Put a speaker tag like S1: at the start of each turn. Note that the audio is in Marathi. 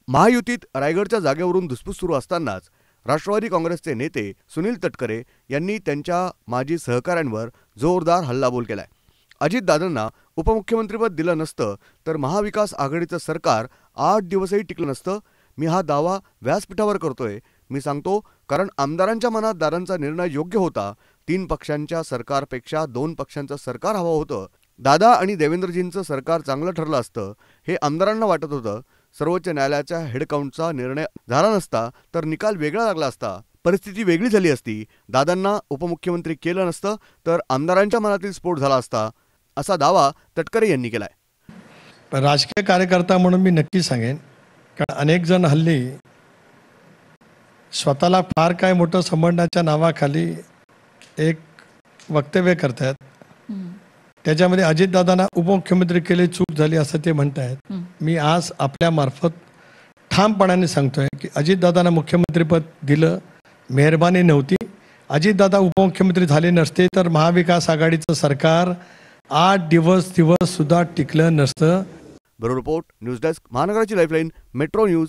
S1: महायुतीत रायगडच्या जागेवरून धुसफूस सुरू असतानाच राष्ट्रवादी काँग्रेसचे नेते सुनील तटकरे यांनी त्यांच्या माजी सहकाऱ्यांवर जोरदार हल्लाबोल केलाय. अजितदादांना उपमुख्यमंत्रीपद दिलं नसतं तर महाविकास आघाडीचं सरकार 8 दिवसही टिकलं नसतं. मी हा दावा व्यासपीठावर करतोय. मी सांगतो कारण आमदारांच्या मनात दादांचा निर्णय योग्य होता. 3 पक्षांच्या सरकारपेक्षा 2 पक्षांचं सरकार हवं होतं. दादा आणि देवेंद्रजींचं सरकार चांगलं ठरलं असतं हे आमदारांना वाटत होतं. सर्वोच्च न्यायालयाच्या हेडकाउंटचा निर्णय झाला नसता तर निकाल वेगळा लागला असता. परिस्थिती वेगळी झाली असती. दादांना उपमुख्यमंत्री केलं नसतं तर आमदारांच्या मनातील स्फोट झाला असता, असा दावा तटकरे यांनी केलाय.
S2: पण राजकीय कार्यकर्ता म्हणून मी नक्की सांगेन, कारण अनेक जण हल्ली स्वतःला फार काय मोठं समजण्याच्या नावाखाली एक वक्तव्य करतात. त्याच्यामध्ये अजितदादांना उपमुख्यमंत्री केले चूक झाली असं ते म्हणत आहेत. मी आज आपल्या मार्फत ठामपणाने सांगतोय की अजितदादांना मुख्यमंत्रीपद दिलं मेहरबानी नव्हती. अजितदादा उपमुख्यमंत्री झाले नसते तर महाविकास आघाडीचं सरकार 8 दिवस सुद्धा टिकलं नसतं.
S1: ब्युरो रिपोर्ट, न्यूज डेस्क, महानगराची लाईफलाईन, मेट्रो न्यूज.